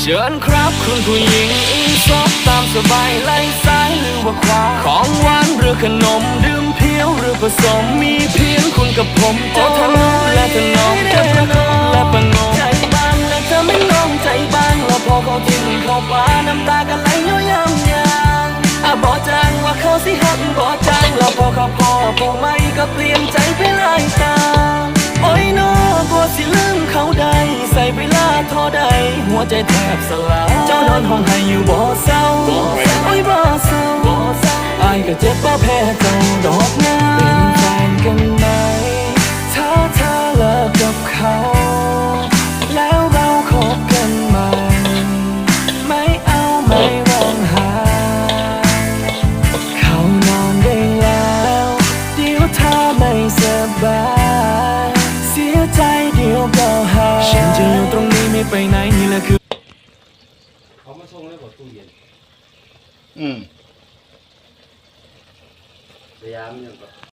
ชิญครับคุณผู้หญิงซบตามสบายไล่ซ้ายหรือว่าขวาของหวานหรือขนมดื่มเพียวหรือผสมมีเพียงคุณกับผมจะทะนุและทะนอมจะประคองและประงมใจบางและเธอไม่ลองใจบางแล้วพอเขาทิ้งเข้าป่าน้ำตากันไหลย้อยยางบอกจางว่าเขาสิหักบอกจางแล้วพอเขาพอไม่ก็เปลี่ยนใจไปหลายตาโอ้ยน้อกลัวสิลืมเขาได้ใส่ไปลาทอได้หัวใจแทบสลายเจ้านอนห้องให้อยู่บ่เศร้าโอ้ยบ่เศร้าอายก็เจ็บบ่แพ้เจ้าดอกงาเป็นแฟนกันไหมถ้าเธอเลิกกับเขาแล้วเราคบกันใหม่ไม่เอาไม่ร้องไห้เขานอนได้แล้วเดี๋ยวเธอไม่สบายเสียใจเดี๋ยวก็หายฉันจะอยู่ตรงนี้ไม่ไปไหนนี่แหละคือเขามาส่งแล้วบอกตู้เย็นอืมพยายามเนี่ยแบบ